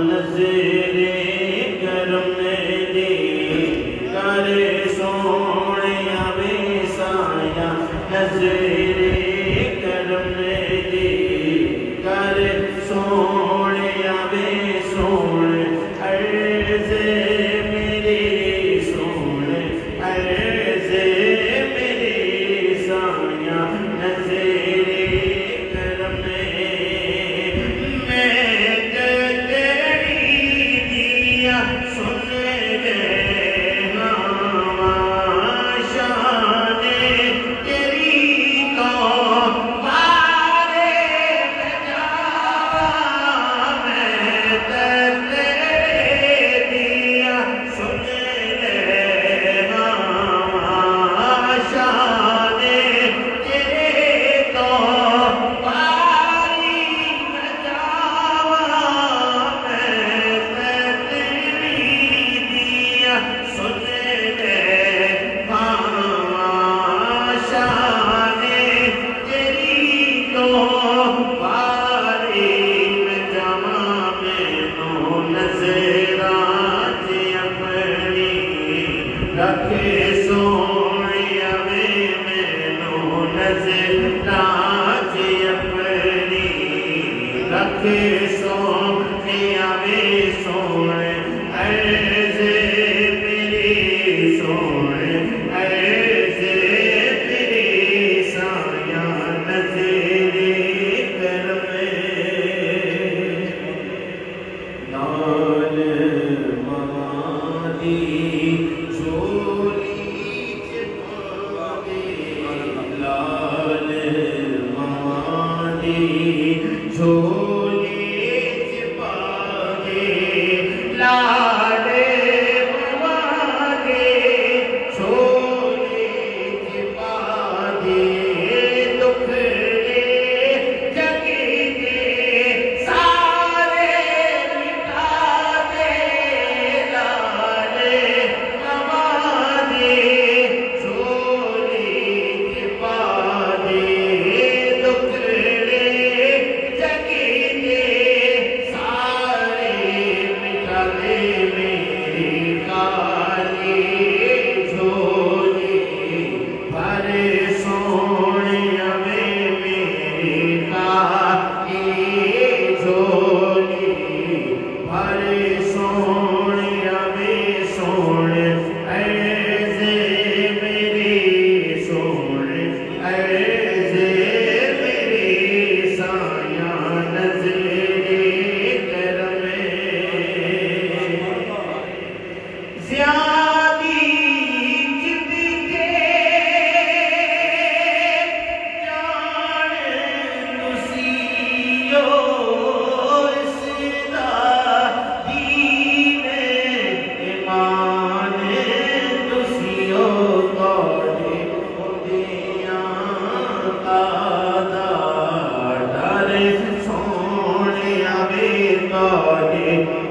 नज़रे करम दी करे सोने वे साया नज़रे करम दी करे सोने वे सोने अर्ज़े मेरी सोने अर्ज़े मेरी साया नज़रे करम रखे सोनिया वे मैनू नज़रां च अपनी रखे सोनिया वे सोने ऐसे मेरी सोने ऐसे मेरी साया नज़रे करम लाल मवादी झोली च पागे लाडे मवागे झोली च पागे दुखड़े जगे सारे मिटा दे लाडे मवागे झोली च पागे सोने वे